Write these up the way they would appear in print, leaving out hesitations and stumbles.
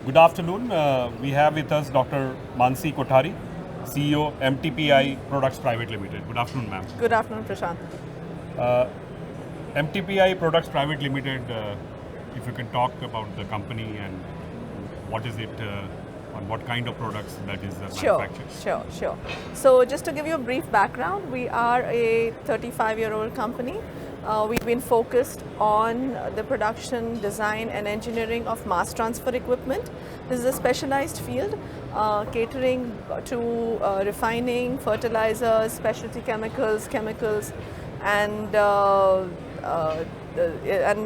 Good afternoon. We have with us Dr. Mansi Kothari, CEO, MTPI Products Private Limited. Good afternoon, ma'am. Good afternoon, Prashant. MTPI Products Private Limited, if you can talk about the company and what is it, and what kind of products that is manufactured. Sure. So just to give you a brief background, we are a 35-year-old company. We've been focused on the production, design and engineering of mass transfer equipment. This is a specialized field catering to refining, fertilizers, specialty chemicals, and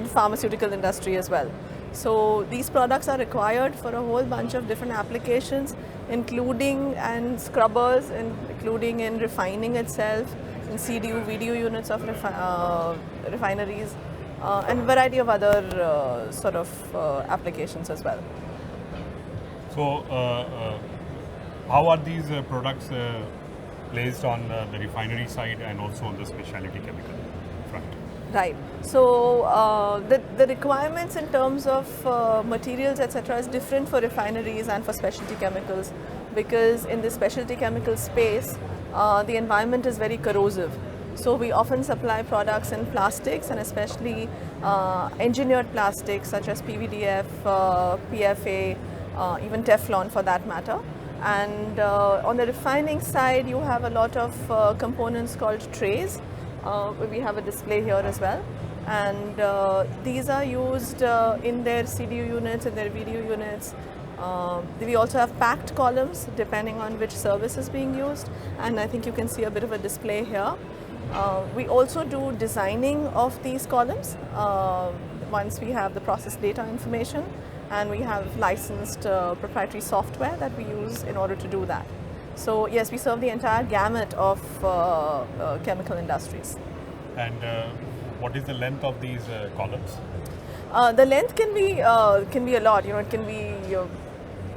pharmaceutical industry as well. So these products are required for a whole bunch of different applications, including and scrubbers, including in refining itself, in CDU, VDU units of refineries, and variety of other applications as well. So, how are these products placed on the refinery side and also on the specialty chemical front? Right. So the requirements in terms of materials, etc., is different for refineries and for specialty chemicals, because in the specialty chemical space, the environment is very corrosive. So we often supply products in plastics, and especially engineered plastics such as PVDF, PFA, even Teflon for that matter. And on the refining side, you have a lot of components called trays. We have a display here as well, and these are used in their CDU units, in their VDU units. We also have packed columns depending on which service is being used, and I think you can see a bit of a display here. We also do designing of these columns once we have the process data information, and we have licensed proprietary software that we use in order to do that. So yes, we serve the entire gamut of chemical industries. And what is the length of these columns? The length can be a lot. It can be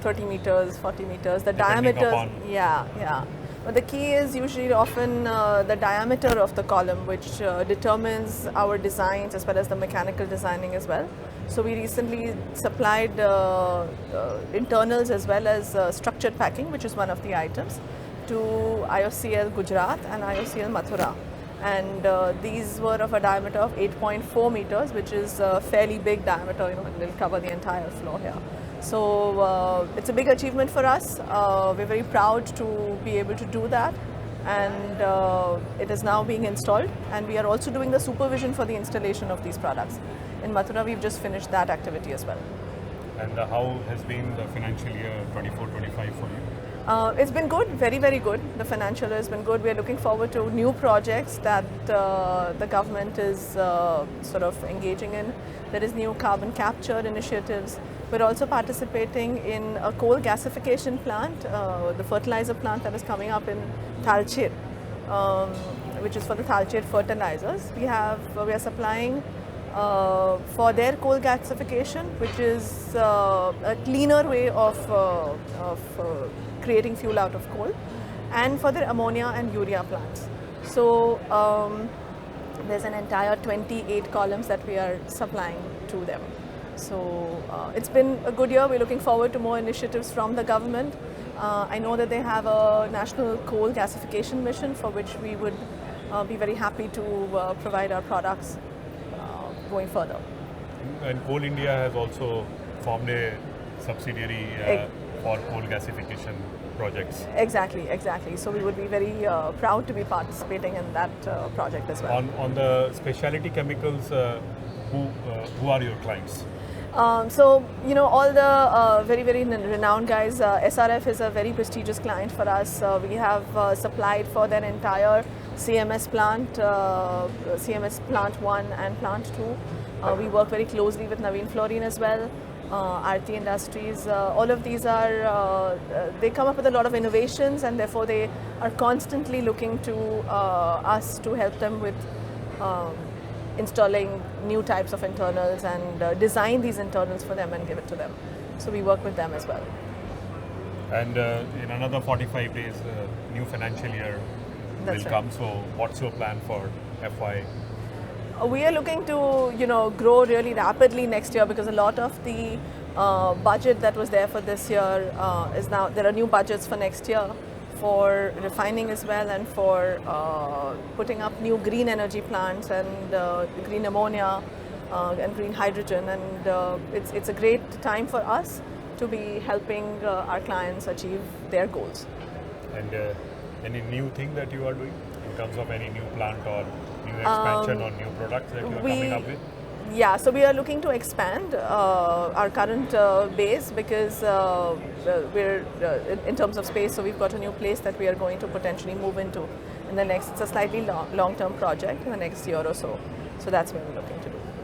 30 meters, 40 meters. The diameter, yeah. But the key is usually often the diameter of the column, which determines our designs as well as the mechanical designing as well. So we recently supplied internals as well as structured packing, which is one of the items, to IOCL Gujarat and IOCL Mathura. And these were of a diameter of 8.4 meters, which is a fairly big diameter. It will cover the entire floor here. So it's a big achievement for us. We're very proud to be able to do that, and it is now being installed, and we are also doing the supervision for the installation of these products. In Mathura, we've just finished that activity as well. And how has been the financial year 24-25 for you? It's been good, very, very good. The financial year has been good. We're looking forward to new projects that the government is sort of engaging in. There is new carbon capture initiatives. We're also participating in a coal gasification plant, the fertilizer plant that is coming up in Talcher, which is for the Talcher fertilizers. We are supplying for their coal gasification, which is a cleaner way of creating fuel out of coal, and for their ammonia and urea plants. So there's an entire 28 columns that we are supplying to them. So it's been a good year. We're looking forward to more initiatives from the government. I know that they have a national coal gasification mission, for which we would be very happy to provide our products going further. And Coal India has also formed a subsidiary for coal gasification projects. Exactly. So we would be very proud to be participating in that project as well. On the specialty chemicals, who are your clients? So, all the very, very renowned guys. SRF is a very prestigious client for us. We have supplied for their entire CMS plant, CMS plant 1 and plant 2. We work very closely with Navin Fluorine as well, Aarti Industries. All of these are, they come up with a lot of innovations, and therefore they are constantly looking to us to help them with installing new types of internals and design these internals for them and give it to them. So we work with them as well. And in another 45 days, new financial year will come. So what's your plan for FY We are looking to grow really rapidly next year because a lot of the budget that was there for this year is now, there are new budgets for next year for refining as well, and for putting up new green energy plants and green ammonia and green hydrogen, and it's a great time for us to be helping our clients achieve their goals. And any new thing that you are doing in terms of any new plant or new expansion or new products that you are coming up with? Yeah, so we are looking to expand our current base because we're in terms of space. So we've got a new place that we are going to potentially move into in the next. It's a slightly long-term project in the next year or so. So that's what we're looking to do.